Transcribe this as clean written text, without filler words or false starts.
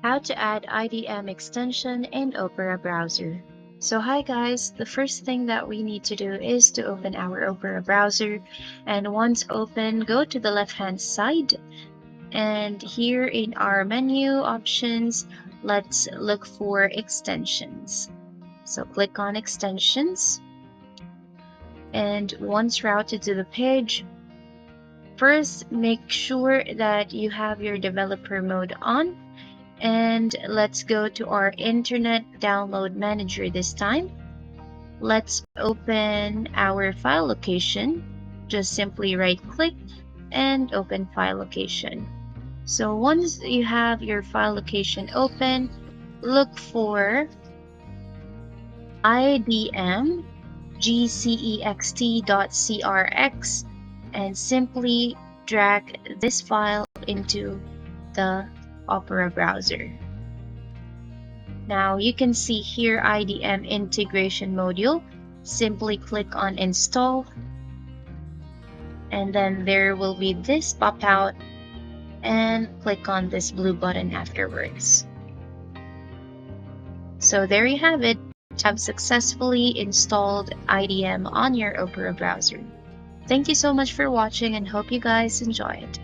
How to add IDM extension in Opera browser. So hi guys, the first thing that we need to do is to open our Opera browser, and once open, go to the left hand side, and here in our menu options, let's look for extensions. So click on extensions, and once routed to the page, first make sure that you have your developer mode on. And let's go to our Internet Download Manager this time. Let's open our file location. Just simply right click and open file location. So once you have your file location open, look for idm gcext.crx and simply drag this file into the Opera browser. Now you can see here IDM integration module. Simply click on install, and then there will be this pop out, and click on this blue button afterwards. So there you have it. You have successfully installed IDM on your Opera browser. Thank you so much for watching and hope you guys enjoyed.